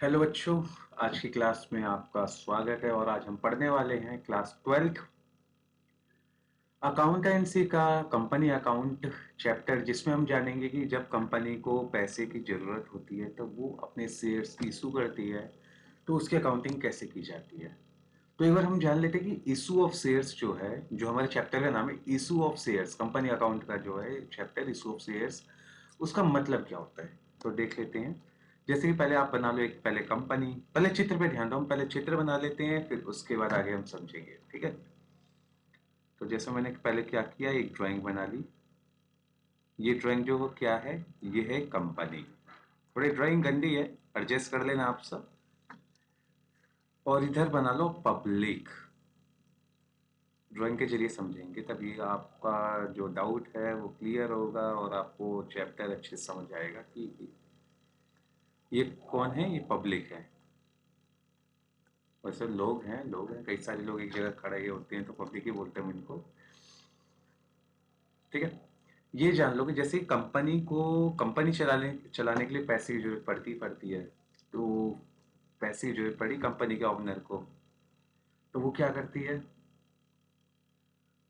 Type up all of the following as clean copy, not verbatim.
Hello बच्चों। आज की क्लास में आपका स्वागत है और आज हम पढ़ने वाले हैं क्लास 12th अकाउंटेंसी का कंपनी अकाउंट चैप्टर, जिसमें हम जानेंगे कि जब कंपनी को पैसे की ज़रूरत होती है तो वो अपने शेयर्स इशू करती है, तो उसकी अकाउंटिंग कैसे की जाती है। तो एक बार हम जान लेते हैं कि इशू ऑफ शेयर्स जो है, जो हमारे चैप्टर का नाम है issue of shares, company account का जो है चैप्टर इशू ऑफ शेयर्स, उसका मतलब क्या होता है तो देख लेते हैं। जैसे कि पहले आप बना लो एक, पहले कंपनी, पहले चित्र पे ध्यान दो, हम पहले चित्र बना लेते हैं फिर उसके बाद आगे हम समझेंगे, ठीक है। तो जैसे मैंने पहले क्या किया, एक ड्राइंग बना ली। ये ड्राइंग जो क्या है, ये है कंपनी। थोड़ी ड्राइंग गंदी है, एडजस्ट कर लेना आप सब। और इधर बना लो पब्लिक। ड्राइंग के जरिए समझेंगे तभी आपका जो डाउट है वो क्लियर होगा और आपको चैप्टर अच्छे से समझ आएगा कि ये कौन है, ये पब्लिक है। वैसे लोग हैं, कई सारे लोग एक जगह खड़े होते हैं तो पब्लिक ही बोलते हैं इनको, ठीक है। ये जान लो कि जैसे कंपनी को, कंपनी चलाने चलाने के लिए पैसे की जरूरत पड़ती है। तो पैसे की जरूरत पड़ी कंपनी के ओनर को, तो वो क्या करती है,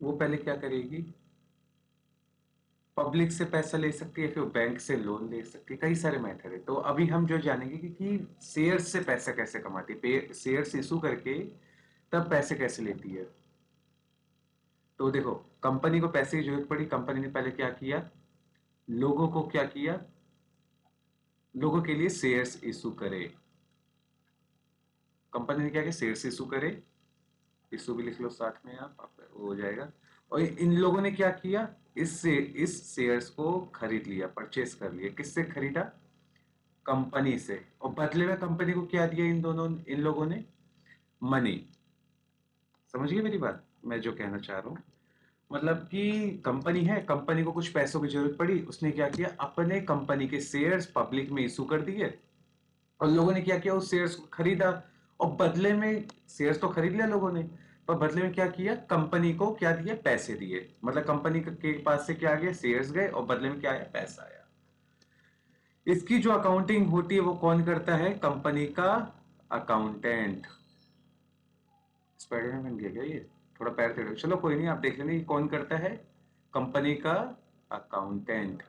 वो पहले क्या करेगी, पब्लिक से पैसा ले सकती है, फिर बैंक से लोन ले सकती है, कई सारे मेथड है। तो अभी हम जो जानेंगे कि शेयर्स से पैसा कैसे कमाती है, शेयर्स इशू करके तब पैसे कैसे लेती है। तो देखो, कंपनी को पैसे की जरूरत पड़ी, कंपनी ने पहले क्या किया, लोगों को क्या किया, लोगों के लिए शेयर्स इशू करे। कंपनी ने क्या किया, शेयर्स इशू करे, इशू भी लिख लो साथ में आप हो जाएगा। और इन लोगों ने क्या किया, इससे इस शेयर्स को खरीद लिया, परचेस कर लिया। किससे खरीदा, कंपनी से। और बदले में कंपनी को क्या दिया इन लोगों ने, मनी। समझ गए मेरी बात, मैं जो कहना चाह रहा हूं। मतलब कि कंपनी है, कंपनी को कुछ पैसों की जरूरत पड़ी, उसने क्या किया, अपने कंपनी के शेयर्स पब्लिक में इशू कर दिए। और लोगों ने क्या किया, उस शेयर्स को खरीदा। और बदले में, शेयर्स तो खरीद लिया लोगों ने, पर बदले में क्या किया, कंपनी को क्या दिए, पैसे दिए। मतलब कंपनी के पास से क्या आ गया, शेयर्स गए और बदले में क्या आया, पैसा आया। इसकी जो अकाउंटिंग होती है वो कौन करता है, कंपनी का अकाउंटेंट। स्पाइडरमैन बन गया क्या ये, थोड़ा पैर टेढ़ा, चलो कोई नहीं, आप देख लेंगे ये कौन करता है, कंपनी का अकाउंटेंट।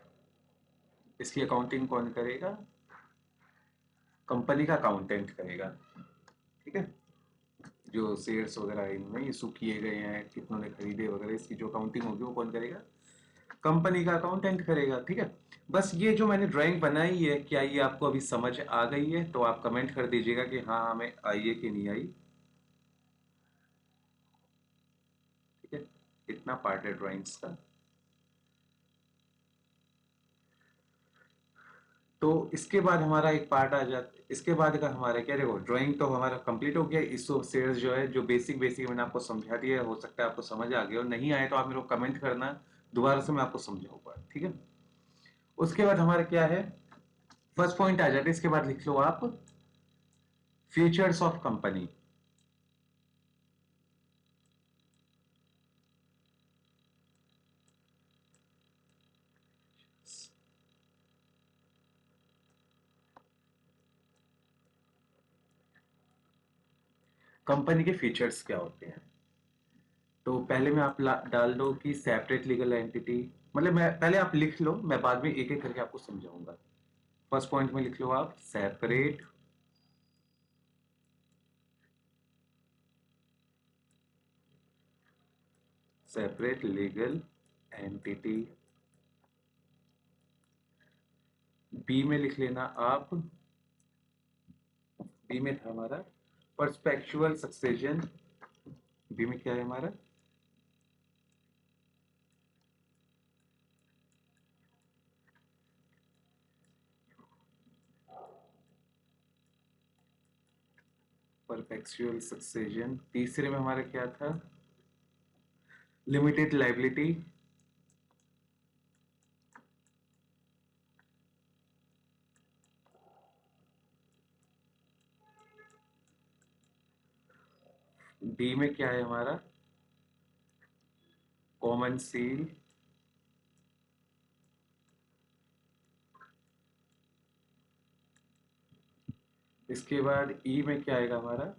इसकी अकाउंटिंग कौन करेगा, कंपनी का अकाउंटेंट करेगा, ठीक है। जो शेयर्स वगैरह इनमें इशू किए गए हैं, कितनों ने खरीदे वगैरह, इसकी जो अकाउंटिंग होगी वो कौन करेगा, कंपनी का अकाउंटेंट करेगा, ठीक है। बस ये जो मैंने ड्राइंग बनाई है, क्या ये आपको अभी समझ आ गई है, तो आप कमेंट कर दीजिएगा कि हाँ हमें आई है कि नहीं आई, ठीक है। इतना पार्ट है ड्राइंग्स का। तो इसके बाद हमारा एक पार्ट आ जाता है, इसके बाद का हमारा क्या, देखो ड्राइंग तो हमारा कंप्लीट हो गया। इस शेयर्स जो है, जो बेसिक बेसिक मैंने आपको समझा दिया है, हो सकता है आपको समझ आ गया और नहीं आए तो आप मेरे को कमेंट करना, दोबारा से मैं आपको समझाऊंगा, ठीक है। उसके बाद हमारा क्या है, फर्स्ट पॉइंट आ जाता है, इसके बाद लिख लो आप, फीचर्स ऑफ कंपनी। कंपनी के फीचर्स क्या होते हैं, तो पहले में आप डाल दो कि सेपरेट लीगल एंटिटी। मतलब मैं पहले, आप लिख लो, मैं बाद में एक एक करके आपको समझाऊंगा। फर्स्ट पॉइंट में लिख लो आप, सेपरेट लीगल एंटिटी। बी में लिख लेना आप, बी में था हमारा परस्पेक्चुअल सक्सेशन। बी में क्या है हमारा, परपेक्चुअल सक्सेशन। तीसरे में हमारा क्या था, लिमिटेड लाइबिलिटी। डी में क्या है हमारा, कॉमन सील। इसके बाद ई में क्या आएगा हमारा,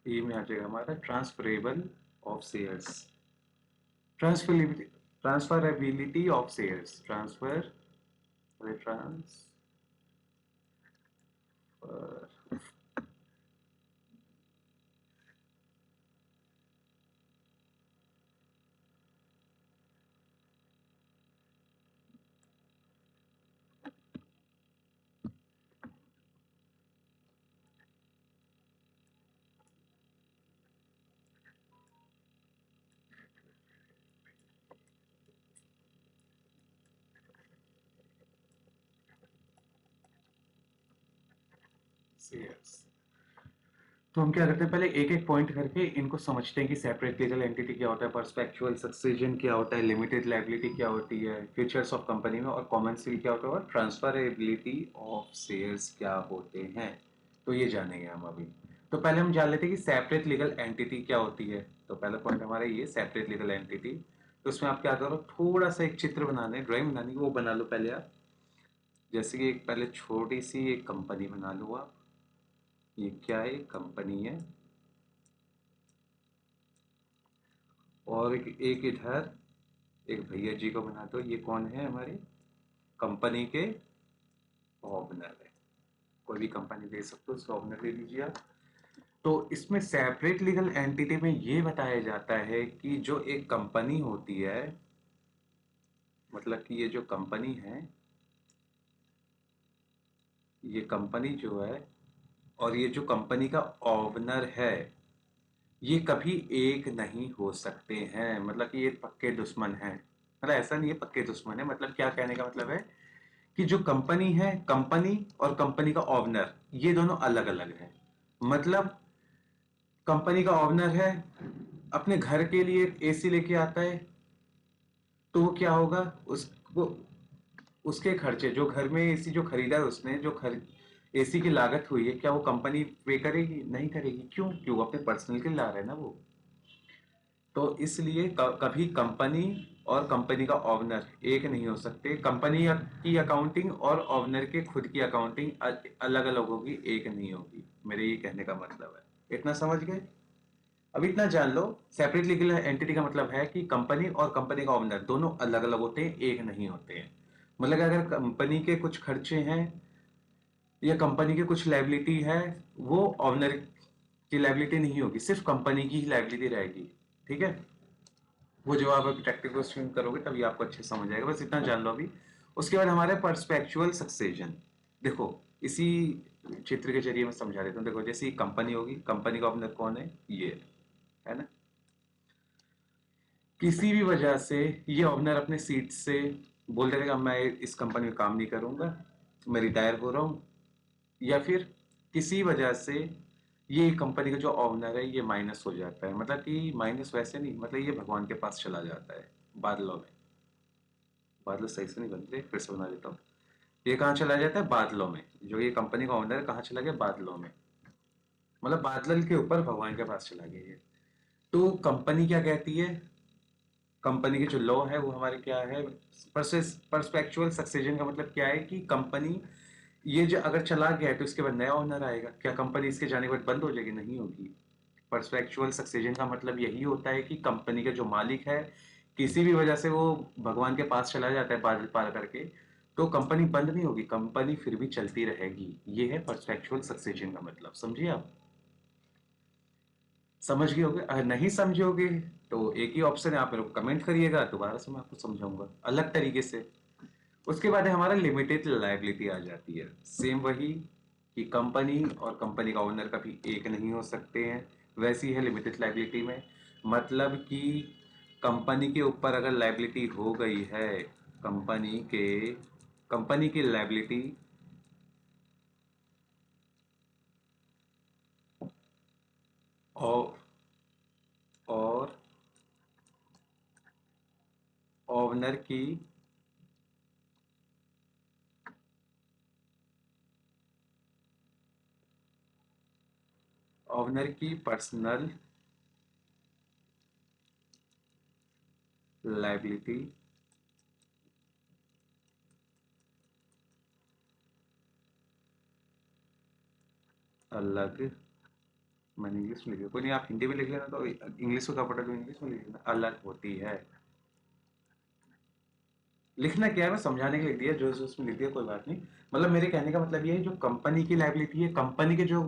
ई में आ जाएगा हमारा transferable of shares, transferability, transferability of shares, transfer, transfer shares. तो हम क्या करते हैं, पहले एक एक पॉइंट करके इनको समझते हैं कि सेपरेट लीगल एंटिटी क्या होता है, पर्सपेक्चुअल सक्सेशन क्या होता है, लिमिटेड लायबिलिटी क्या होती है, फीचर्स ऑफ कंपनी में, और कॉमन सील क्या होता है, और ट्रांसफरेबिलिटी ऑफ शेयर्स क्या होते हैं। तो ये जानेंगे हम अभी। तो पहले हम जान लेते हैं कि सेपरेट लीगल एंटिटी क्या होती है। तो पहला पॉइंट हमारा ये सेपरेट लीगल एंटिटी। तो उसमें आप क्या करो, थोड़ा सा एक चित्र बनाना है, ड्राइंग बनानी है, वो बना लो पहले आप। जैसे कि एक पहले छोटी सी एक कंपनी बना लो आप। ये क्या है, कंपनी है। और एक इधर एक भैया जी को बना दो, ये कौन है, हमारी कंपनी के ओनर है। कोई भी कंपनी दे सकते हो, उसका ओनर ले लीजिए आप। तो इसमें सेपरेट लीगल एंटिटी में ये बताया जाता है कि जो एक कंपनी होती है, मतलब कि ये जो कंपनी है, ये कंपनी जो है, और ये जो कंपनी का ओनर है, ये कभी एक नहीं हो सकते हैं। मतलब कि ये पक्के दुश्मन हैं। मतलब ऐसा नहीं है पक्के दुश्मन है, मतलब क्या कहने का मतलब है कि जो कंपनी है, कंपनी और कंपनी का ओनर, ये दोनों अलग अलग हैं। मतलब कंपनी का ओनर है, अपने घर के लिए एसी लेके आता है, तो वो क्या होगा, उसको उसके खर्चे, जो घर में एसी जो खरीदा है उसने, जो एसी की लागत हुई है, क्या वो कंपनी पे करेगी? नहीं करेगी। क्यों? क्यों? अपने पर्सनल के लिए ला रहे हैं ना वो। तो इसलिए कभी कंपनी और कंपनी का ओनर एक नहीं हो सकते। कंपनी की अकाउंटिंग और ओनर के खुद की अकाउंटिंग अलग अलग होगी, एक नहीं होगी। मेरे ये कहने का मतलब है। इतना समझ गए? अब इतना जान लो, सेपरेट लीगल एंटिटी का मतलब है कि कंपनी और कंपनी का ओनर दोनों अलग अलग होते हैं, एक नहीं होते हैं। मतलब अगर कंपनी के कुछ खर्चे हैं या कंपनी की कुछ लायबिलिटी है, वो ओनर की लायबिलिटी नहीं होगी, सिर्फ कंपनी की ही लायबिलिटी रहेगी। ठीक है? वो जब आप प्रैक्टिकल स्विम करोगे तभी आपको अच्छे समझ आएगा। बस इतना जान लो अभी। उसके बाद हमारे परस्पेक्चुअल सक्सेशन। देखो, इसी चित्र के जरिए मैं समझा देता हूँ। देखो, जैसे कंपनी होगी, कंपनी का ओनर कौन है? ये है ना। किसी भी वजह से ये ओनर अपने सीट से बोल देगा मैं इस कंपनी में काम नहीं करूंगा, मैं रिटायर हो रहा हूँ, या फिर किसी वजह से ये कंपनी का जो ओनर है ये माइनस हो जाता है। मतलब कि माइनस वैसे नहीं, मतलब ये भगवान के पास चला जाता है बादलों में। बादल सही से नहीं बन रहे, फिर से बना देता हूँ। ये कहाँ चला जाता है? बादलों में। जो ये कंपनी का ओनर है कहाँ चला गया? बादलों में। मतलब बादल के ऊपर भगवान के पास चला गया ये। तो कंपनी क्या कहती है? कंपनी के जो लॉ है वो हमारे क्या है? परस्पेक्चुअल सक्सेशन का मतलब क्या है कि कंपनी ये जो अगर चला गया है तो इसके बाद नया ओनर आएगा। क्या कंपनी इसके जाने के बाद बंद हो जाएगी? नहीं होगी। परस्पेक्चुअल सक्सेशन का मतलब यही होता है कि कंपनी का जो मालिक है, किसी भी वजह से वो भगवान के पास चला जाता है बादल पार करके, तो कंपनी बंद नहीं होगी, कंपनी फिर भी चलती रहेगी। ये है परस्पेक्चुअल सक्सेशन का मतलब। समझिए आप? समझ गए होगे? अगर नहीं समझोगे तो एक ही ऑप्शन है, आप मेरे को कमेंट करिएगा, दोबारा से मैं आपको समझाऊंगा अलग तरीके से। उसके बाद हमारा लिमिटेड लायबिलिटी आ जाती है। सेम वही कि कंपनी और कंपनी का ओनर कभी एक नहीं हो सकते हैं, वैसी है लिमिटेड लायबिलिटी में। मतलब कि कंपनी के ऊपर अगर लायबिलिटी हो गई है, कंपनी के कंपनी की लायबिलिटी और और ओनर की ओनर की पर्सनल लायबिलिटी अलग, मैंने इंग्लिश में लिखा, कोई नहीं आप हिंदी में लिख लेना, तो इंग्लिश को क्या पढ़ा, तो इंग्लिश में लिख लेना, अलग होती है। लिखना क्या है, मैं समझाने के लिए लिख दिया, जो उसमें लिख दिया कोई बात नहीं। मतलब मेरे कहने का मतलब ये है, जो कंपनी की लायबिलिटी है, कंपनी के जो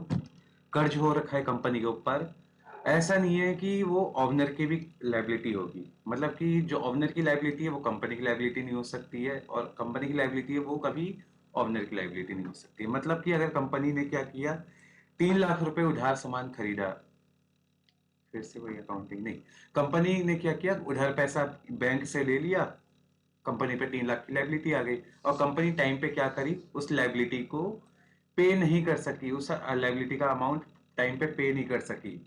कर्ज हो रखा है कंपनी के ऊपर, ऐसा नहीं है कि वो ओनर की भी लायबिलिटी होगी। मतलब कि जो ओनर की लायबिलिटी है वो कंपनी की लायबिलिटी नहीं हो सकती है, और कंपनी की लायबिलिटी है वो कभी ओनर की लायबिलिटी नहीं हो सकती है। मतलब कि अगर कंपनी ने क्या किया, 3 लाख रुपए उधार सामान खरीदा, फिर से वही अकाउंटिंग नहीं, कंपनी ने क्या किया, उधार पैसा बैंक से ले लिया, कंपनी पे 3 लाख की लायबिलिटी आ गई, और कंपनी टाइम पे क्या करी, उस लायबिलिटी को पे नहीं कर सकी, उस लायबिलिटी का अमाउंट टाइम पे पे नहीं कर सकी।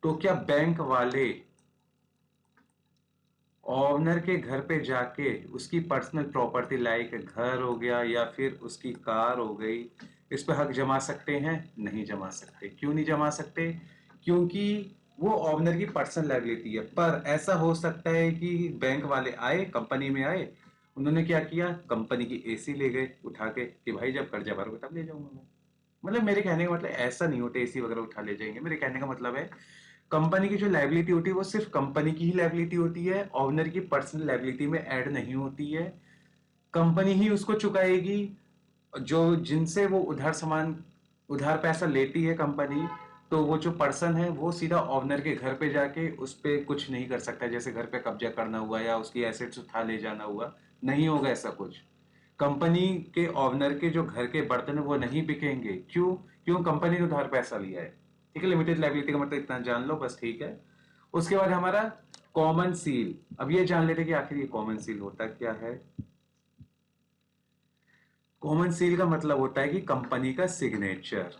तो क्या बैंक वाले ओनर के घर पे जाके उसकी पर्सनल प्रॉपर्टी लाइक घर हो गया या फिर उसकी कार हो गई, इस पे हक जमा सकते हैं? नहीं जमा सकते। क्यों नहीं जमा सकते? क्योंकि वो ओनर की पर्सनल लायबिलिटी है। पर ऐसा हो सकता है कि बैंक वाले आए, कंपनी में आए, उन्होंने क्या किया, कंपनी की एसी ले गए उठा के कि भाई जब कर्जा भरोगे तब ले जाऊंगा मैं। मतलब मेरे कहने का मतलब ऐसा नहीं होता एसी वगैरह उठा ले जाएंगे। मेरे कहने का मतलब है, कंपनी की जो लायबिलिटी होती है वो सिर्फ कंपनी की ही लायबिलिटी होती है, ओनर की पर्सनल लायबिलिटी में ऐड नहीं होती है। कंपनी ही उसको चुकाएगी, जो जिनसे वो उधार सामान, उधार पैसा लेती है कंपनी, तो वो जो पर्सन है वो सीधा ओनर के घर पे जाके उस पे कुछ नहीं कर सकता, जैसे घर पे कब्जा करना हुआ या उसकी एसेट्स उठा ले जाना हुआ, नहीं होगा ऐसा कुछ। कंपनी के ओनर के जो घर के बर्तन है वो नहीं बिकेंगे। क्यों? क्यों? कंपनी ने उधार पैसा लिया है। ठीक है, लिमिटेड लायबिलिटी का मतलब इतना जान लो बस, ठीक है। उसके बाद हमारा कॉमन सील। अब ये जान लेते कि आखिर ये कॉमन सील होता क्या है। कॉमन सील का मतलब होता है कि कंपनी का सिग्नेचर,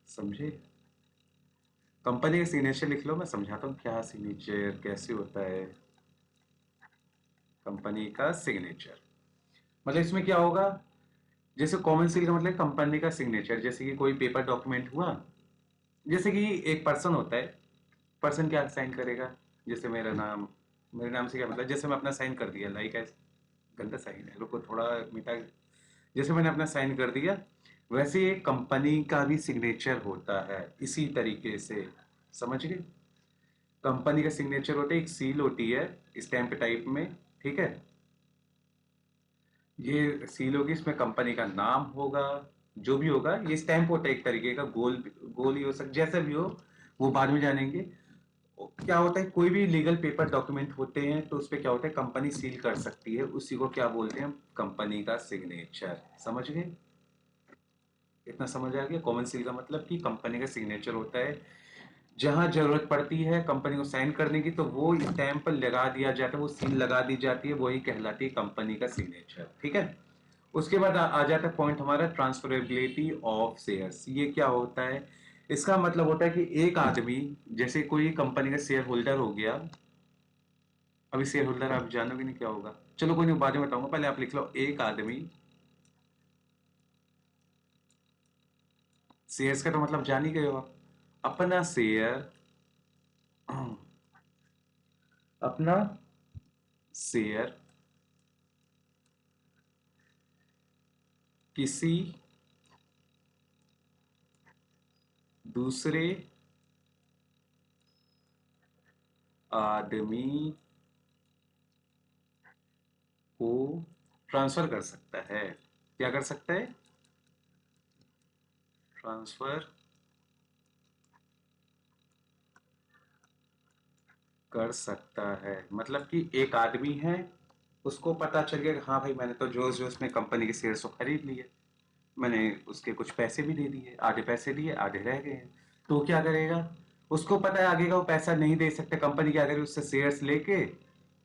समझे? कंपनी का सिग्नेचर लिख लो, मैं समझाता हूँ क्या सिग्नेचर कैसे होता है। कंपनी का सिग्नेचर मतलब इसमें क्या होगा, जैसे कॉमन सील का मतलब कंपनी का सिग्नेचर, जैसे कि कोई पेपर डॉक्यूमेंट हुआ, जैसे कि एक पर्सन होता है, पर्सन क्या साइन करेगा, जैसे मेरा नाम, मेरे नाम से क्या मतलब, जैसे मैं अपना साइन कर दिया, लाइक ऐसे, गंदा साइन है, रुको थोड़ा मिटा, जैसे मैंने अपना साइन कर दिया, वैसे एक कंपनी का भी सिग्नेचर होता है इसी तरीके से, समझ गए? कंपनी का सिग्नेचर होता है, एक सील होती है स्टैंप टाइप में, ठीक है। ये सील होगी, इसमें कंपनी का नाम होगा, जो भी होगा, ये स्टैंप होता है एक तरीके का, गोल, गोल ही हो सकता, जैसा भी हो वो बाद में जानेंगे। क्या होता है, कोई भी लीगल पेपर डॉक्यूमेंट होते हैं तो उस पे क्या होता है, कंपनी सील कर सकती है, उसी को क्या बोलते हैं, कंपनी का सिग्नेचर। समझ गए? इतना समझ आ गया? कॉमन सील का मतलब कि कंपनी का सिग्नेचर होता है, जहां जरूरत पड़ती है कंपनी को साइन करने की तो वो स्टैंप लगा दिया जाता है, वो सील लगा दी जाती है, वही कहलाती है कंपनी का सिग्नेचर, ठीक है। उसके बाद आ जाता है पॉइंट हमारा, ट्रांसफरेबिलिटी ऑफ शेयर्स। ये क्या होता है? इसका मतलब होता है कि एक आदमी, जैसे कोई कंपनी का शेयर होल्डर हो गया, अभी शेयर होल्डर आप जानोगे नहीं क्या होगा, चलो कोई नहीं, बाद में बताऊंगा, पहले आप लिख लो, एक आदमी, शेयर्स का तो मतलब जान ही गए हो आप, अपना शेयर, अपना शेयर किसी दूसरे आदमी को ट्रांसफर कर सकता है। क्या कर सकता है? ट्रांसफर कर सकता है। मतलब कि एक आदमी है, उसको पता चल गया कि हाँ भाई मैंने तो जोश जोश में कंपनी के शेयर्स को खरीद लिए, मैंने उसके कुछ पैसे भी दे दिए, आधे पैसे दिए आधे रह गए हैं, तो क्या करेगा, उसको पता है आगे का वो पैसा नहीं दे सकता, कंपनी क्या करेगी, उससे शेयर्स लेके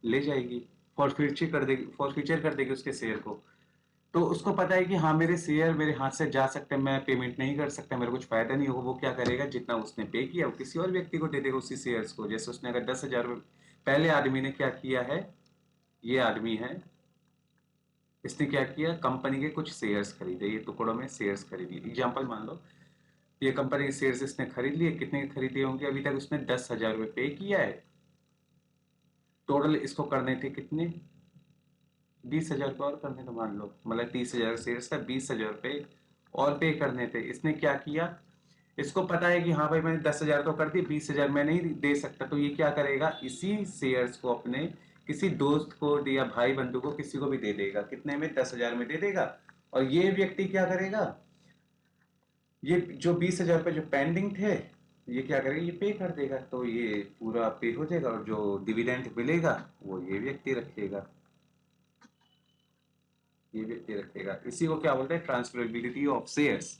ले जाएगी, फॉरफीचर कर देगी उसके शेयर को। तो उसको पता है कि हाँ मेरे शेयर मेरे हाथ से जा सकते हैं, मैं पेमेंट नहीं कर सकता, मेरे कुछ फायदा नहीं होगा, वो क्या करेगा, जितना उसने पे किया वो किसी और व्यक्ति को दे देगा उसी शेयर्स को। जैसे उसने अगर 10,000 रुपये, पहले आदमी ने क्या किया है, ये आदमी है, इसने क्या किया, कंपनी के कुछ शेयर्स खरीदे, ये टुकड़ों में शेयर्स खरीद लिए, एग्जाम्पल मान लो, ये कंपनी के शेयर्स इसने खरीद लिए, कितने के खरीदे होंगे, अभी तक उसने 10,000 रुपये पे किया है, टोटल इसको करने थे कितने, 20,000 रुपये और करने थे मान लो, मतलब 30,000 शेयर्स था, 20,000 रुपये और पे करने थे। इसने क्या किया, इसको पता है कि हाँ भाई मैंने 10,000 तो कर दी, 20,000 मैं नहीं दे सकता, तो ये क्या करेगा, इसी शेयर्स को अपने किसी दोस्त को या भाई बंधु को किसी को भी दे देगा, कितने में, 10,000 में दे देगा। और ये व्यक्ति क्या करेगा, ये जो 20,000 रुपये जो पेंडिंग थे, ये क्या करेगा, ये पे कर देगा, तो ये पूरा पे हो जाएगा, और जो डिविडेंड मिलेगा वो ये व्यक्ति रखेगा। इसी को क्या बोलते हैं, ट्रांसफरेबिलिटी ऑफ शेयर्स।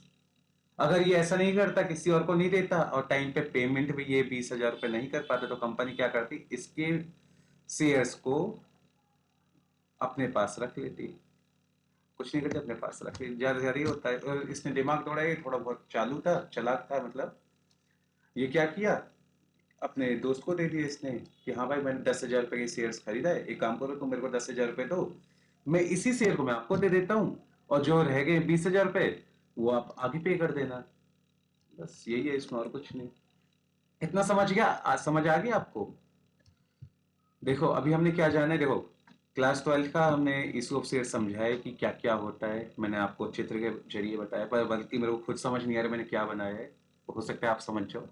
अगर ये ऐसा नहीं करता, किसी और को नहीं देता, और टाइम पे पेमेंट भी ये 20,000 रुपये नहीं कर पाता, तो कंपनी क्या करती, इसके शेयर्स को अपने पास रख लेती, कुछ नहीं करते, अपने पास रख लेती। ज्यादा ज्यादा ये होता है। और इसने दिमाग दौड़ाया, ये थोड़ा बहुत चालू था, चालाक था मतलब। ये क्या किया, अपने दोस्त को दे दिया इसने कि हाँ भाई मैंने 10,000 रुपये के शेयर्स खरीदा है, एक काम करो तुम मेरे को 10,000 रुपये दो, मैं इसी शेयर को मैं आपको दे देता हूँ, और जो रह गए 20,000 रुपये वो आप आगे पे कर देना। बस यही है इसमें, और कुछ नहीं। इतना समझ गया, आज समझ आ गया आपको। देखो अभी हमने क्या जाना है, देखो क्लास 12 का हमने इशू ऑफ शेयर समझा है कि क्या क्या होता है, मैंने आपको चित्र के जरिए बताया, पर बल्कि मेरे को खुद समझ नहीं आ रहा मैंने क्या बनाया है, हो सकता है आप समझ जाओ।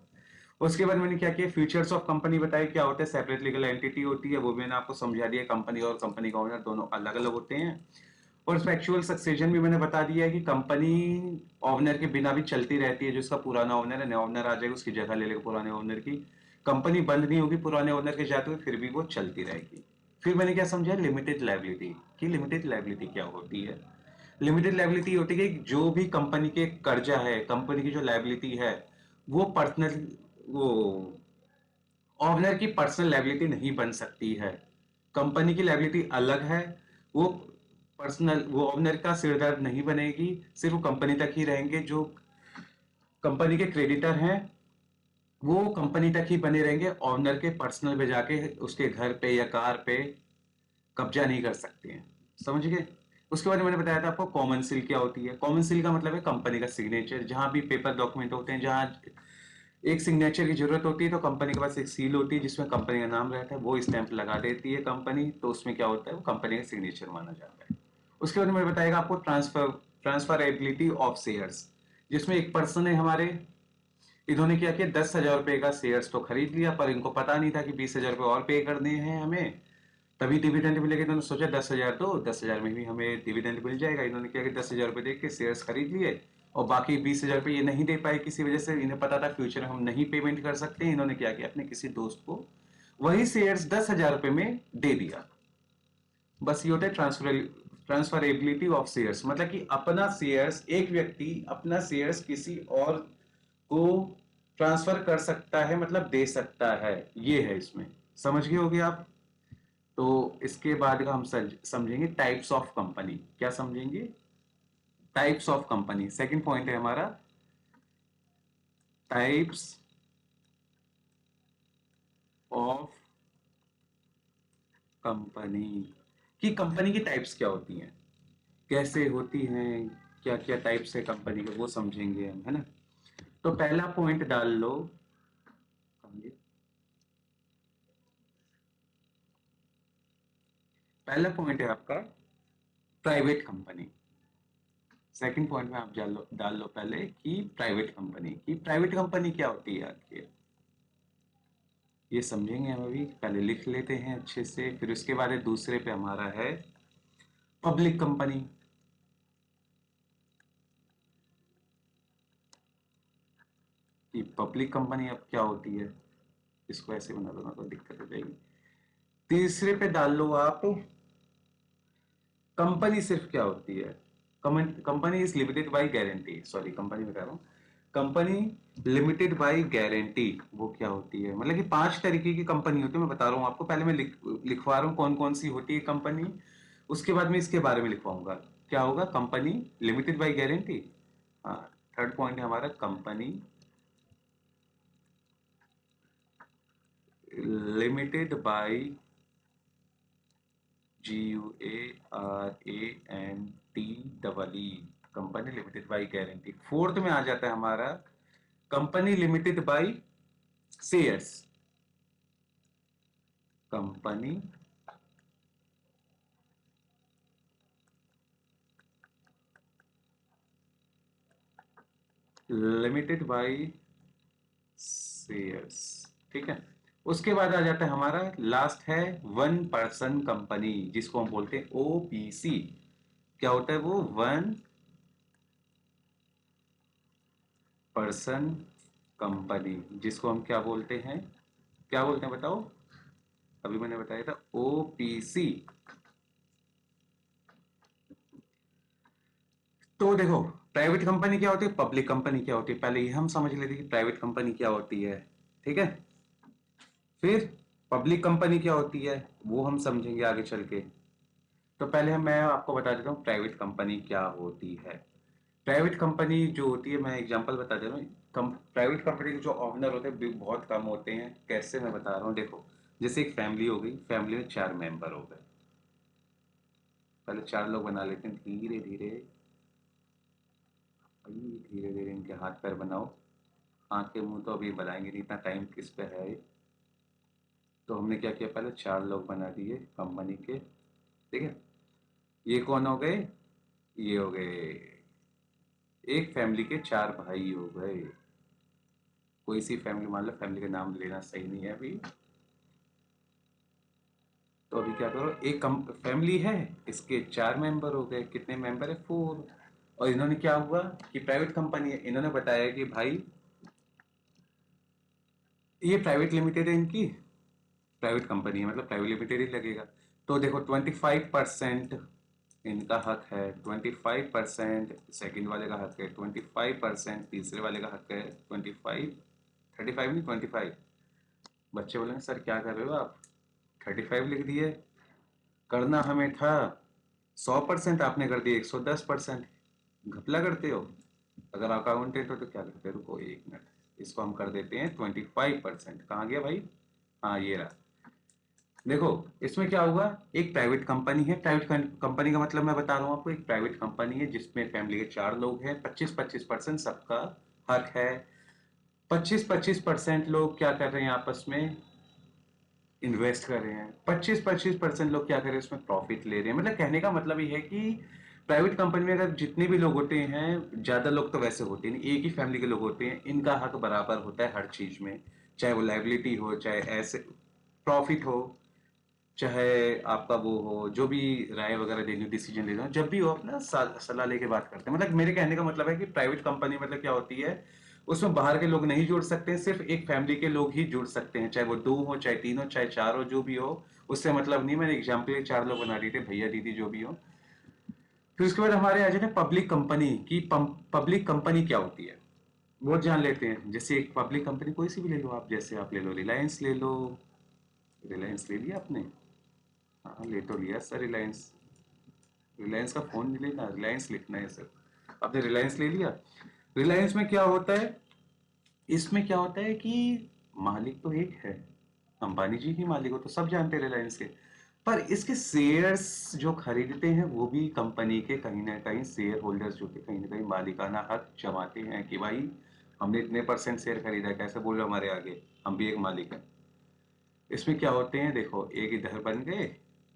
उसके बाद मैंने क्या किया, फ्यूचर्स ऑफ कंपनी बताया क्या होता है, सेपरेट लीगल एंटिटी होती है, वो भी मैंने आपको समझा दिया, कंपनी और कंपनी का ओनर दोनों अलग अलग होते हैं। और फैक्चुअल सक्सेशन भी मैंने बता दिया है कि कंपनी ओनर के बिना भी चलती रहती है, जो इसका पुराना ओनर है, नया ओनर आ जाएगा उसकी जगह ले लेगा पुराने ओनर की, कंपनी बंद नहीं होगी पुराने ओनर के जाते हुए, फिर भी वो चलती रहेगी। फिर मैंने क्या समझा, लिमिटेड लायबिलिटी, कि लिमिटेड लायबिलिटी क्या होती है। लिमिटेड लायबिलिटी होती है कि जो भी कंपनी के कर्जा है, कंपनी की जो लायबिलिटी है, वो पर्सनल, वो ओनर की पर्सनल लायबिलिटी नहीं बन सकती है। कंपनी की लायबिलिटी अलग है, वो पर्सनल, वो ओनर का सिरदर्द नहीं बनेगी, सिर्फ वो कंपनी तक ही रहेंगे। जो कंपनी के क्रेडिटर हैं वो कंपनी तक ही बने रहेंगे, ओनर के पर्सनल पे जाके उसके घर पे या कार पे कब्जा नहीं कर सकते हैं। समझ गए। उसके बाद मैंने बताया था आपको कॉमन सील क्या होती है। कॉमन सील का मतलब है कंपनी का सिग्नेचर, जहां भी पेपर डॉक्यूमेंट होते हैं, जहां एक सिग्नेचर की जरूरत होती है, तो कंपनी के पास एक सील होती है जिसमें कंपनी का नाम रहता है, वो स्टैंप लगा देती है कंपनी, तो उसमें क्या होता है, वो कंपनी का सिग्नेचर माना जाता है। उसके बाद मैंने बताएगा आपको ट्रांसफरेबिलिटी ऑफ शेयर्स, जिसमें एक पर्सन है हमारे, इन्होंने क्या किया, 10,000 रुपए का शेयर्स तो खरीद लिया, पर इनको पता नहीं था कि 20,000 रुपये और पे करने हैं हमें, तभी डिविडेंड मिलेगा। इन्होंने सोचा 10,000 दो, 10,000 में भी हमें डिविडेंड मिल जाएगा। इन्होंने क्या कि 10,000 रुपये दे के शेयर्स खरीद लिए, और बाकी 20,000 रुपये ये नहीं दे पाए किसी वजह से, इन्हें पता था फ्यूचर में हम नहीं पेमेंट कर सकते। इन्होंने क्या किया, अपने किसी दोस्त को वही शेयर्स 10,000 रुपये में दे दिया। बस ये होता है ट्रांसफरेबिलिटी ऑफ शेयर्स, मतलब कि अपना शेयर्स, एक व्यक्ति अपना शेयर्स किसी और को ट्रांसफर कर सकता है, मतलब दे सकता है, ये है इसमें। समझ गए होगे आप। तो इसके बाद का हम समझेंगे टाइप्स ऑफ कंपनी। क्या समझेंगे, types of company. Second point है हमारा टाइप्स ऑफ कंपनी, कि कंपनी की टाइप्स क्या होती हैं, कैसे होती हैं, क्या क्या टाइप्स है कंपनी के, वो समझेंगे हम, है ना। तो पहला पॉइंट डाल लो, पहला पॉइंट है आपका प्राइवेट कंपनी। सेकंड पॉइंट में आप डाल लो पहले कि प्राइवेट कंपनी, की प्राइवेट कंपनी क्या होती है आखिर, ये समझेंगे हम। अभी पहले लिख लेते हैं अच्छे से, फिर उसके बाद दूसरे पे हमारा है पब्लिक कंपनी। कि पब्लिक कंपनी अब क्या होती है, इसको ऐसे बना दो ना तो दिक्कत हो जाएगी। तीसरे पे डाल लो आप कंपनी सिर्फ क्या होती है। Company is limited by guarantee, sorry company बता रहा हूँ, कंपनी लिमिटेड बाय गारंटी, वो क्या होती है, मतलब कि 5 तरीके की कंपनी होती है, मैं बता रहा हूँ आपको। पहले मैं लिखवा रहा हूँ कौन कौन सी होती है कंपनी, उसके बाद मैं इसके बारे में लिखवाऊंगा। क्या होगा, कंपनी लिमिटेड बाय गारंटी। हाँ, थर्ड पॉइंट है हमारा company limited by GUARANTEE, company limited by guarantee. Fourth में आ जाता है हमारा company limited by shares, company limited by shares. ठीक है, उसके बाद आ जाता है हमारा लास्ट है वन पर्सन कंपनी, जिसको हम बोलते हैं ओपीसी। क्या होता है वो? वन पर्सन कंपनी, जिसको हम क्या बोलते हैं? क्या बोलते हैं बताओ? अभी मैंने बताया था ओपीसी। तो देखो, प्राइवेट कंपनी क्या होती है, पब्लिक कंपनी क्या होती है, पहले ये हम समझ लेते हैं कि प्राइवेट कंपनी क्या होती है। ठीक है, फिर पब्लिक कंपनी क्या होती है वो हम समझेंगे आगे चल के। तो पहले मैं आपको बता देता हूँ प्राइवेट कंपनी क्या होती है। प्राइवेट कंपनी जो होती है, मैं एग्जांपल बता दे रहा हूँ। प्राइवेट कंपनी के जो ऑनर होते हैं बहुत कम होते हैं। कैसे, मैं बता रहा हूँ, देखो। जैसे एक फैमिली हो गई, फैमिली में 4 मेंबर हो गए। पहले 4 लोग बना लेते हैं, धीरे धीरे भाई, धीरे धीरे इनके हाथ पैर बनाओ। आँख के मुंह तो अभी बनाएंगे नहीं, इतना टाइम किस पे है। तो हमने क्या किया, पहले 4 लोग बना दिए कंपनी के। ठीक है, ये कौन हो गए? ये हो गए एक फैमिली के 4 भाई हो गए। कोई सी फैमिली मान लो, फैमिली का नाम लेना सही नहीं है अभी। तो अभी क्या करो, एक कम फैमिली है, इसके 4 मेंबर हो गए। कितने मेंबर है? 4। और इन्होंने क्या हुआ कि प्राइवेट कंपनी है, इन्होंने बताया कि भाई ये प्राइवेट लिमिटेड है, इनकी प्राइवेट कंपनी है, मतलब प्राइवेट लिमिटेड ही लगेगा। तो देखो, 25% इनका हक है, 25% सेकेंड वाले का हक है, 25% तीसरे वाले का हक है, 25, 35 नहीं, 25। बच्चे बोलेंगे सर क्या कर रहे हो आप, 35 लिख दिए। करना हमें था 100%, आपने कर दिया 110%। घपला करते हो। अगर अकाउंटेंट हो तो क्या करते हो, रुको 1 मिनट, इसको हम कर देते हैं 25%। कहाँ गया भाई? हाँ, ये रहा। देखो, इसमें क्या हुआ, एक प्राइवेट कंपनी है। प्राइवेट कंपनी का मतलब मैं बता रहा हूँ आपको, एक प्राइवेट कंपनी है जिसमें फैमिली के 4 लोग हैं, 25-25% सबका हक है। 25-25% लोग क्या कर रहे हैं, आपस में इन्वेस्ट कर रहे हैं। 25-25% लोग क्या कर रहे हैं, उसमें प्रॉफिट ले रहे हैं। मतलब कहने का मतलब ये है कि प्राइवेट कंपनी में अगर जितने भी लोग होते हैं, ज्यादा लोग तो वैसे होते नहीं, एक ही फैमिली के लोग होते हैं, इनका हक बराबर होता है हर चीज में। चाहे वो लाइबिलिटी हो, चाहे ऐसे प्रॉफिट हो, चाहे आपका वो हो, जो भी राय वगैरह देनी हो, डिसीजन लेना हो, जब भी हो अपना सलाह लेके बात करते हैं। मतलब मेरे कहने का मतलब है कि प्राइवेट कंपनी मतलब क्या होती है, उसमें बाहर के लोग नहीं जुड़ सकते, सिर्फ एक फैमिली के लोग ही जुड़ सकते हैं, चाहे वो 2 हो, चाहे 3 हो, चाहे 4 हो, जो भी हो। उससे मतलब नहीं, मैंने एग्जाम्पल 4 लोग बना दिए थे, भैया दीदी जो भी हो। फिर उसके बाद हमारे आ जाते हैं पब्लिक कंपनी की। पब्लिक कंपनी क्या होती है वो जान लेते हैं। जैसे एक पब्लिक कंपनी कोई सी भी ले लो आप, जैसे आप ले लो रिलायंस ले लो। रिलायंस ले लिया आपने? हाँ, ले तो लिया सर रिलायंस। रिलायंस का फोन नहीं लेना, रिलायंस लिखना है सर। आपने रिलायंस ले लिया। रिलायंस में क्या होता है, इसमें क्या होता है कि मालिक तो एक है, अंबानी जी ही मालिक हो, तो सब जानते हैं रिलायंस के। पर इसके शेयर्स जो खरीदते हैं वो भी कंपनी के कहीं ना कहीं शेयर होल्डर्स जो कि कहीं ना कहीं मालिकाना हक जमाते हैं कि भाई हमने इतने परसेंट शेयर खरीदा है, कैसे बोल रहे हो हमारे आगे, हम भी एक मालिक हैं। इसमें क्या होते हैं, देखो, एक इधर बन गए,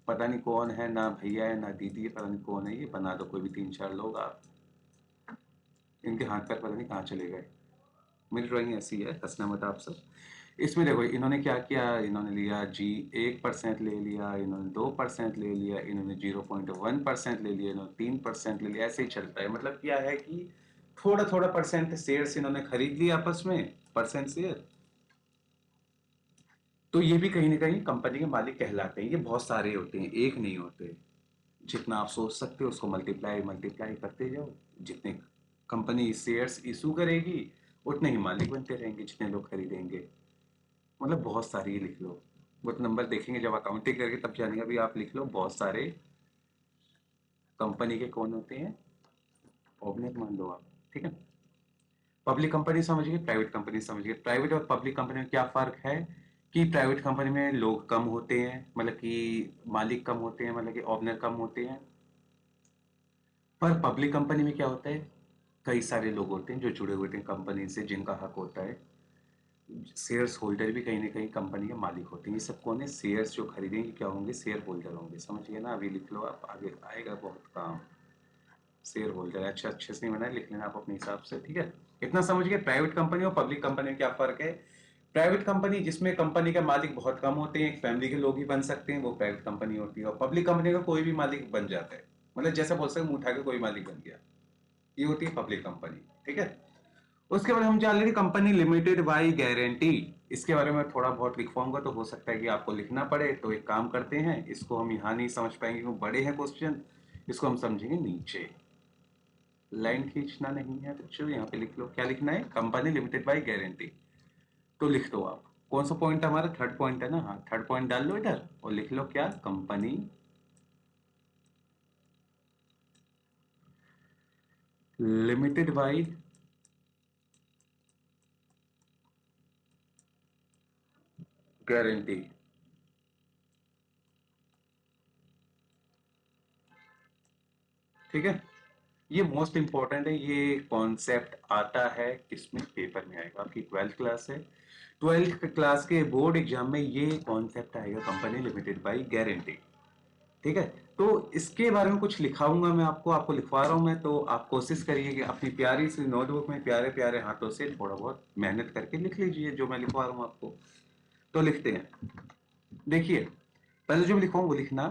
पता नहीं कौन है, ना भैया है ना दीदी है, पता नहीं कौन है, ये बना दो कोई भी 3-4 लोग आप। इनके हाथ पैर पता नहीं कहाँ चले गए। मेरी ड्राइंग ऐसी है, हंसना मत आप सब। इसमें देखो इन्होंने क्या किया, इन्होंने लिया जी 1% ले लिया, इन्होंने 2% ले लिया, इन्होंने 0.1% ले लिया, इन्होंने 3% ले लिया, ऐसे ही चलता है। मतलब क्या है कि थोड़ा थोड़ा परसेंट शेयर इन्होंने खरीद लिया आपस में, परसेंट शेयर। तो ये भी कहीं ना कहीं कंपनी के मालिक कहलाते हैं। ये बहुत सारे होते हैं, एक नहीं होते। जितना आप सोच सकते हो उसको मल्टीप्लाई मल्टीप्लाई करते जाओ। जितने कंपनी शेयर्स इशू करेगी, उतने ही मालिक बनते रहेंगे, जितने लोग खरीदेंगे। मतलब बहुत सारी, लिख लो। वो तो नंबर देखेंगे जब अकाउंटिंग करके तब जानेंगे। अभी आप लिख लो बहुत सारे कंपनी के कौन होते हैं, ओनर मान लो आप। ठीक है, पब्लिक कंपनी समझ गए, प्राइवेट कंपनी समझ गए। प्राइवेट और पब्लिक कंपनी में क्या फर्क है कि प्राइवेट कंपनी में लोग कम होते हैं, मतलब कि मालिक कम होते हैं, मतलब कि ओनर कम होते हैं। पर पब्लिक कंपनी में क्या होता है, कई सारे लोग होते हैं जो जुड़े हुए हैं कंपनी से, जिनका हक होता है। शेयर्स होल्डर भी कहीं ना कहीं कंपनी के मालिक होते हैं। ये सब कौन है, शेयर्स जो खरीदेंगे क्या होंगे, शेयर होल्डर होंगे। समझ गए ना? अभी लिख लो आप, आगे आएगा बहुत काम। Share holder. अच्छा, अच्छे से नहीं बनाए, लिख लेना आप अपने हिसाब से, ठीक है। इतना समझ गए प्राइवेट कंपनी और पब्लिक कंपनी में क्या फर्क है। प्राइवेट कंपनी जिसमें कंपनी के मालिक बहुत कम होते हैं, एक फैमिली के लोग ही बन सकते हैं, वो प्राइवेट कंपनी होती है। और पब्लिक कंपनी का कोई भी मालिक बन जाता है, मतलब जैसे बोल सकते मुंह उठा के कोई मालिक बन गया, ये होती है पब्लिक कंपनी, ठीक है। उसके बाद हम जान लेंगे कंपनी लिमिटेड बाई गारंटी। इसके बारे में थोड़ा बहुत लिखवाऊंगा तो हो सकता है कि आपको लिखना पड़े, तो एक काम करते हैं, इसको हम यहाँ नहीं समझ पाएंगे क्योंकि बड़े हैं क्वेश्चन, इसको हम समझेंगे नीचे। लाइन खींचना नहीं है बच्चों, यहाँ पे लिख लो क्या लिखना है, कंपनी लिमिटेड बाई गारंटी। तो लिख दो आप, कौन सा पॉइंट है हमारा, थर्ड पॉइंट है ना, हाँ थर्ड पॉइंट डाल लो इधर और लिख लो क्या, कंपनी लिमिटेड बाई गारंटी। ठीक है, ये मोस्ट इंपॉर्टेंट है, ये कॉन्सेप्ट आता है किसमें, पेपर में आएगा, आपकी ट्वेल्थ क्लास है, ट्वेल्थ क्लास के बोर्ड एग्जाम में ये कॉन्सेप्ट आएगा, कंपनी लिमिटेड बाई गारंटी। ठीक है, तो इसके बारे में कुछ लिखाऊंगा मैं आपको, आपको लिखवा रहा हूं मैं, तो आप कोशिश करिए कि अपनी प्यारी सी नोटबुक में प्यारे प्यारे हाथों से थोड़ा बहुत मेहनत करके लिख लीजिए जो मैं लिखवा रहा हूं आपको। तो लिखते हैं, देखिए पहले जो मैं लिखवाऊं वो लिखना,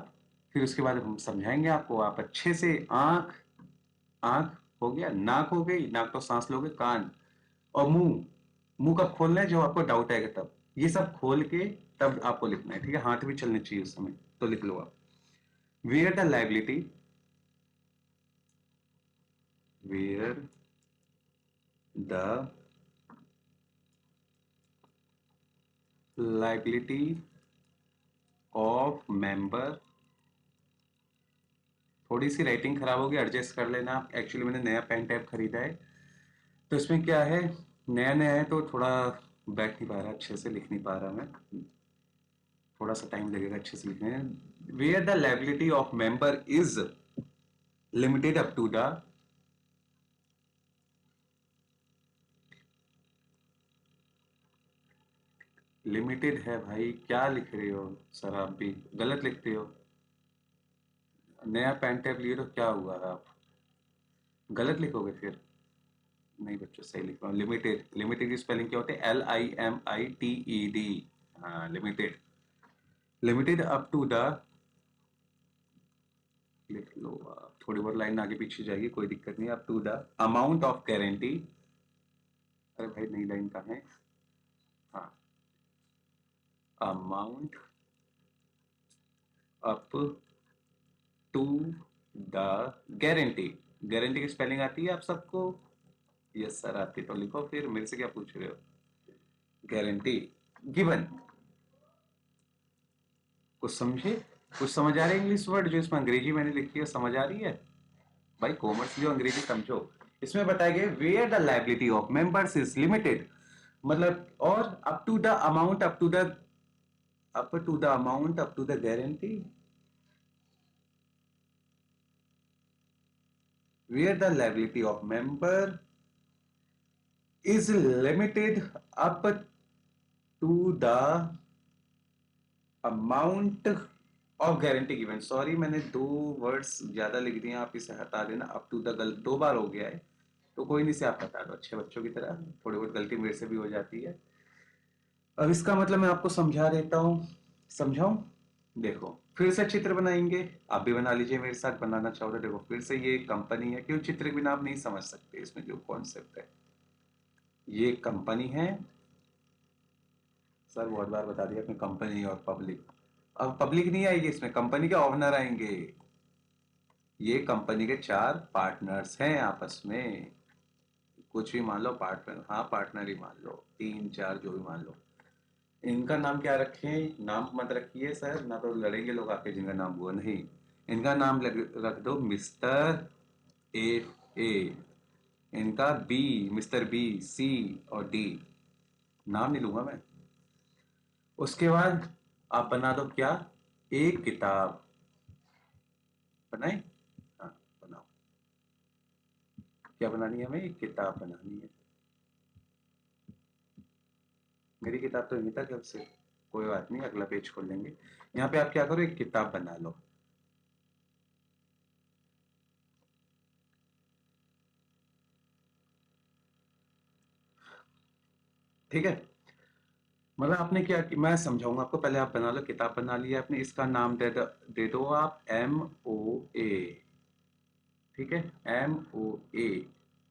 फिर उसके बाद हम समझाएंगे आपको, आप अच्छे से आंख, आंख हो गया, नाक हो गई, नाक तो सांस लोगे, कान और मुंह, मुंह कब खोलना है, जब आपको डाउट आएगा तब, ये सब खोल के तब आपको लिखना है, ठीक है, हाथ भी चलने चाहिए उस समय। तो लिख लो आप, where the liability, where the liability of member, थोड़ी सी राइटिंग खराब होगी, एडजस्ट कर लेना आप, एक्चुअली मैंने नया पेन टैब खरीदा है, तो इसमें क्या है, नया नया है तो थोड़ा बैठ नहीं पा रहा, अच्छे से लिख नहीं पा रहा मैं, थोड़ा सा टाइम लगेगा अच्छे से लिखने में। Where the liability of member is limited up to the, limited है भाई, क्या लिख रहे हो सर, आप भी गलत लिखते हो। नया पेन टैब लिए तो क्या हुआ, आप गलत लिखोगे फिर। नहीं बच्चों सही लिख रहा हूँ, लिमिटेड, लिमिटेड की स्पेलिंग क्या होती है, LIMITED। हाँ limited, limited up to the, लिख लो आप, थोड़ी बहुत लाइन आगे पीछे जाएगी कोई दिक्कत नहीं, up to the amount of guarantee, अरे भाई नई लाइन कहाँ है, हाँ, amount up to the guarantee, guarantee की स्पेलिंग आती है आप सबको, यस सर आती, तो लिखो फिर, मेरे से क्या पूछ रहे हो, गारंटी गिवन, कुछ समझे, कुछ समझ आ रही है इंग्लिश वर्ड जो इसमें अंग्रेजी मैंने लिखी है, समझ आ रही है भाई, कॉमर्स जो अंग्रेजी समझो। इसमें बताया गया where the liability of members is limited, मतलब और up to the amount, up to the, up to the amount up to the guarantee, where the liability of member is limited up to the amount of guarantee given, sorry मैंने दो words ज्यादा लिख दिए, आप इसे हटा देना, up to the गलत दो बार हो गया है, तो कोई नहीं से आप बता दो अच्छे बच्चों की तरह, थोड़ी बहुत गलती मेरे से भी हो जाती है। अब इसका मतलब मैं आपको समझा देता हूँ, समझाऊं, देखो फिर से चित्र बनाएंगे, आप भी बना लीजिए मेरे साथ, बनाना चाहो तो देखो फिर से, ये कंपनी है, क्यों चित्र के बिना आप नहीं समझ सकते इसमें जो कॉन्सेप्ट है, ये कंपनी है, सर बहुत बार बता दिया अपनी कंपनी और पब्लिक, अब पब्लिक नहीं आएगी इसमें, कंपनी के ओनर आएंगे, ये कंपनी के चार पार्टनर्स हैं आपस में, कुछ भी मान लो पार्टनर, हाँ पार्टनर ही मान लो, तीन चार जो भी मान लो, इनका नाम क्या रखें, नाम मत रखिए सर, ना तो लड़ेंगे लोग आके जिनका नाम हुआ नहीं, इनका नाम रख दो मिस्टर ए, इनका बी, मिस्टर बी, सी और डी, नाम नहीं लूंगा मैं। उसके बाद आप बना दो क्या, एक किताब, बनाए, हाँ बनाओ, क्या बनानी है हमें, एक किताब बनानी है, मेरी किताब तो यहीं तक है उससे, कोई बात नहीं अगला पेज खोल लेंगे, यहाँ पे आप क्या करो, एक किताब बना लो, ठीक है। मतलब आपने क्या कि मैं समझाऊंगा आपको, पहले आप बना लो, किताब बना लिया आपने, इसका नाम दे दो आप MOA। ठीक है, MOA,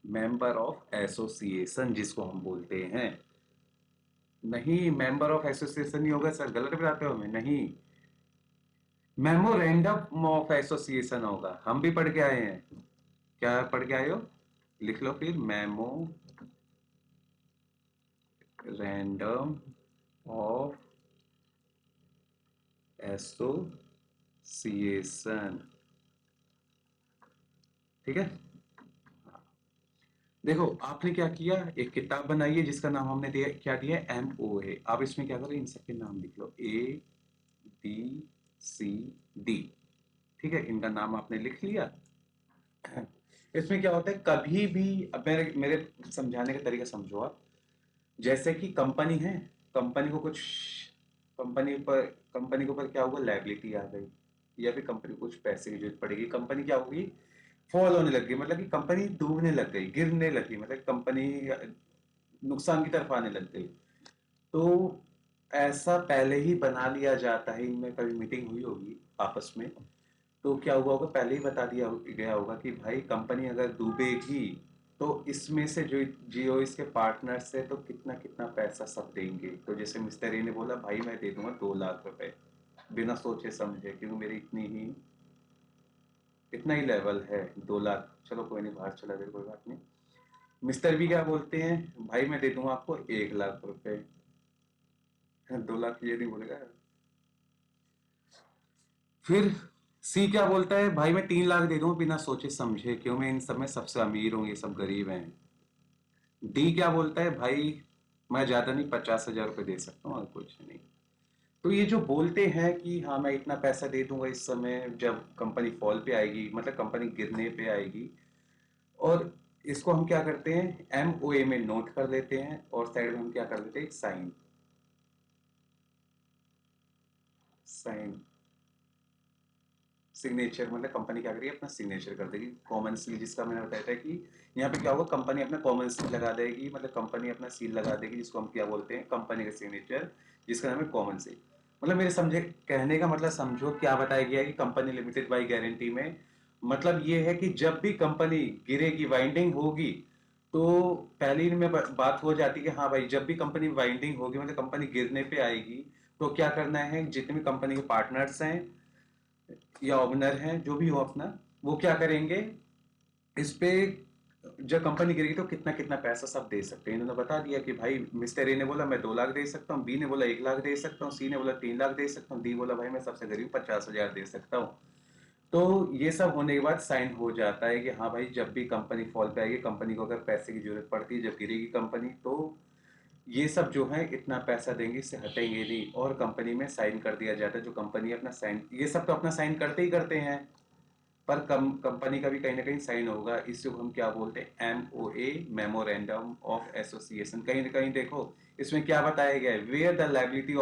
मेंबर ऑफ एसोसिएशन जिसको हम बोलते हैं। नहीं, मेंबर ऑफ एसोसिएशन नहीं होगा सर, गलत बताते हो हमें, नहीं, मेमोरेंडम ऑफ एसोसिएशन होगा। हम भी पढ़ के आए हैं। क्या पढ़ के आए हो? लिख लो फिर, मेमोरेंडम ऑफ एसोसिएशन। ठीक है। देखो आपने क्या किया, एक किताब बनाई है जिसका नाम हमने दिया, क्या दिया, MOA। आप इसमें क्या करो, इन सबके नाम लिख लो, ABCD। ठीक है, इनका नाम आपने लिख लिया। इसमें क्या होता है, कभी भी, अब मेरे मेरे समझाने का तरीका समझो आप। जैसे कि कंपनी है, कंपनी को कुछ, कंपनी पर, कंपनी के ऊपर क्या हुआ, लायबिलिटी आ गई, या फिर कंपनी को कुछ पैसे की जरूरत पड़ेगी, कंपनी क्या होगी, फॉल होने लग गई, मतलब कि कंपनी डूबने लग गई, गिरने लगी, मतलब कंपनी नुकसान की तरफ आने लग गई। तो ऐसा पहले ही बना लिया जाता है, इनमें कभी मीटिंग हुई होगी आपस में, तो क्या हुआ होगा, पहले ही बता दिया गया होगा कि भाई कंपनी अगर डूबेगी तो इसमें से जो जियो इसके पार्टनर्स है तो कितना कितना पैसा सब देंगे। तो जैसे मिस्टर ए ने बोला भाई मैं दे दूंगा 2 लाख रुपए, बिना सोचे समझे, क्योंकि मेरी इतना ही लेवल है, 2 लाख, चलो कोई नहीं, बाहर चला गया, कोई बात नहीं। मिस्टर बी क्या बोलते हैं, भाई मैं दे दूंगा आपको 1 लाख रुपए। 2 लाख ये नहीं बोलेगा। फिर सी क्या बोलता है, भाई मैं 3 लाख दे दूंगा बिना सोचे समझे, क्यों, मैं इन सब में सबसे अमीर हूँ, ये सब गरीब हैं। डी क्या बोलता है, भाई मैं ज्यादा नहीं, 50,000 रुपये दे सकता हूँ और कुछ नहीं। तो ये जो बोलते हैं कि हाँ मैं इतना पैसा दे दूंगा इस समय जब कंपनी फॉल पे आएगी, मतलब कंपनी गिरने पे आएगी, और इसको हम क्या करते हैं, MOA में नोट कर लेते हैं, और साइड में हम क्या कर देते हैं, साइन, साइन, सिग्नेचर, मतलब कंपनी क्या करेगी, अपना सिग्नेचर कर देगी, कॉमन सील, जिसका मैंने बताया था कि यहाँ पे क्या होगा, कंपनी अपना कॉमन सील लगा देगी, मतलब कंपनी अपना सील लगा देगी, जिसको हम क्या बोलते हैं, कंपनी का सिग्नेचर, जिसका नाम है कॉमन सील। मतलब मेरे समझे, कहने का मतलब समझो क्या बताया गया है कि कंपनी लिमिटेड बाई गारंटी में, मतलब ये है कि जब भी कंपनी गिरेगी, वाइंडिंग होगी, तो पहले ही में बात हो जाती है कि हाँ भाई जब भी कंपनी वाइंडिंग होगी, मतलब कंपनी गिरने पे आएगी, तो क्या करना है, जितने भी कंपनी के पार्टनर्स हैं या ओनर हैं, जो भी हो अपना, वो क्या करेंगे इस पे, जब कंपनी गिरेगी तो कितना कितना पैसा सब दे सकते हैं। इन्होंने बता दिया कि भाई मिस्टर ए ने बोला मैं 2 लाख दे सकता हूँ, बी ने बोला 1 लाख दे सकता हूँ, सी ने बोला 3 लाख दे सकता हूँ, डी बोला भाई मैं सबसे गरीब 50,000 दे सकता हूँ। तो ये सब होने के बाद साइन हो जाता है कि हाँ भाई जब भी कंपनी फॉल पे आएगी, कंपनी को अगर पैसे की जरूरत पड़ती है, जब गिरेगी कंपनी, तो ये सब जो है इतना पैसा देंगे, इससे हटेंगे नहीं, और कंपनी में साइन कर दिया जाता है, जो कंपनी अपना साइन, ये सब तो अपना साइन करते ही करते हैं, पर कंपनी का भी कहीं ना कहीं साइन होगा, इसको हम क्या बोलते हैं, MOA, मेमोरेंडम ऑफ एसोसिएशन। कहीं ना कहीं देखो इसमें क्या बताया गया है, where the liability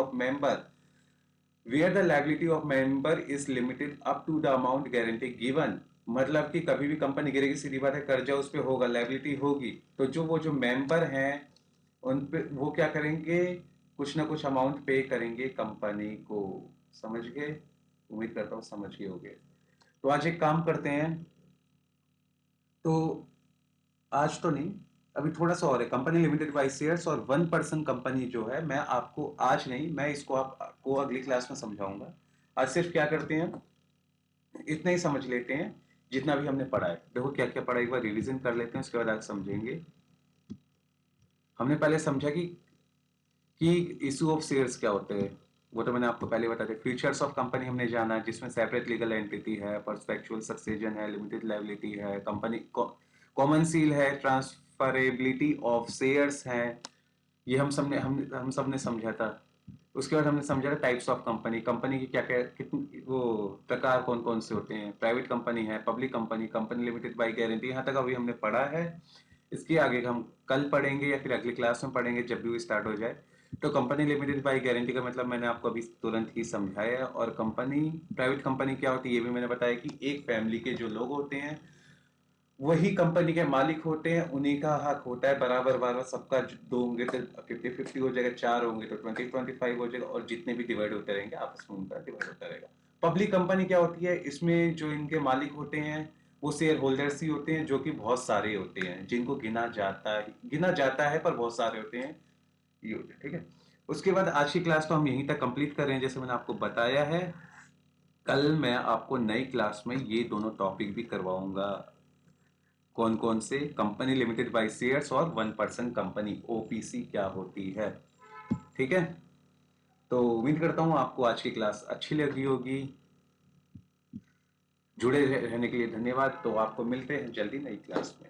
of member is limited up to the amount guarantee given. मतलब कि कभी भी कंपनी गिरेगी, सीधी बात है, कर्जा उस पर होगा, लाइबिलिटी होगी, तो जो मेंबर हैं उन पे वो क्या करेंगे, कुछ ना कुछ अमाउंट पे करेंगे कंपनी को। समझ गए? उम्मीद करता हूँ समझ गए होगे। तो आज एक काम करते हैं, तो आज तो नहीं, अभी थोड़ा सा और है, कंपनी लिमिटेड बाई शेयर्स और 1% कंपनी जो है, मैं आपको आज नहीं, मैं इसको आपको अगली क्लास में समझाऊंगा। आज सिर्फ क्या करते हैं, इतना ही समझ लेते हैं जितना भी हमने पढ़ा है। देखो क्या क्या पढ़ा, एक बार रिवीजन कर लेते हैं, उसके बाद आगे समझेंगे। हमने पहले समझा कि इशू ऑफ शेयर्स क्या होते हैं, वो तो मैंने आपको पहले बता दिया। फीचर्स ऑफ कंपनी हमने जाना, जिसमें सेपरेट लीगल एंटिटी है, पर्सपेक्चुअल सक्सेशन है, लिमिटेड लायबिलिटी है, कंपनी कॉमन सील है, ट्रांसफरेबिलिटी ऑफ शेयर्स है, ये हम सब ने समझा था। उसके बाद हमने समझा था टाइप्स ऑफ कंपनी, कंपनी की क्या क्या कितनी वो प्रकार कौन कौन से होते हैं, प्राइवेट कंपनी है, public company, company limited by guarantee, यहाँ तक अभी हमने पढ़ा है। इसके आगे हम कल पढ़ेंगे या फिर अगली क्लास में पढ़ेंगे, जब भी वो स्टार्ट हो जाए। तो कंपनी लिमिटेड बाई गारंटी का मतलब मैंने आपको अभी तुरंत ही समझाया है। और कंपनी, प्राइवेट कंपनी क्या होती है ये भी मैंने बताया कि एक फैमिली के जो लोग होते हैं वही कंपनी के मालिक होते हैं, उन्हीं का हक होता है बराबर बराबर सबका। दो होंगे तो 50-50 हो जाएगा, चार होंगे तो 20-25 हो जाएगा, और जितने भी डिवाइड होते रहेंगे आपस में उनका डिवाइड होता रहेगा। पब्लिक कंपनी क्या होती है, इसमें जो इनके मालिक होते हैं वो शेयर होल्डर्स ही होते हैं, जो कि बहुत सारे होते हैं, जिनको गिना जाता है पर बहुत सारे होते हैं, ये होते हैं, ठीक है। उसके बाद आज की क्लास तो हम यहीं तक कंप्लीट कर रहे हैं, जैसे मैंने आपको बताया है। कल मैं आपको नई क्लास में ये दोनों टॉपिक भी करवाऊंगा। कौन कौन से, कंपनी लिमिटेड बाय शेयर्स और 1% कंपनी ओपीसी क्या होती है, ठीक है। तो उम्मीद करता हूँ आपको आज की क्लास अच्छी लगी होगी। जुड़े रहने के लिए धन्यवाद। तो आपको मिलते हैं जल्दी नई क्लास में।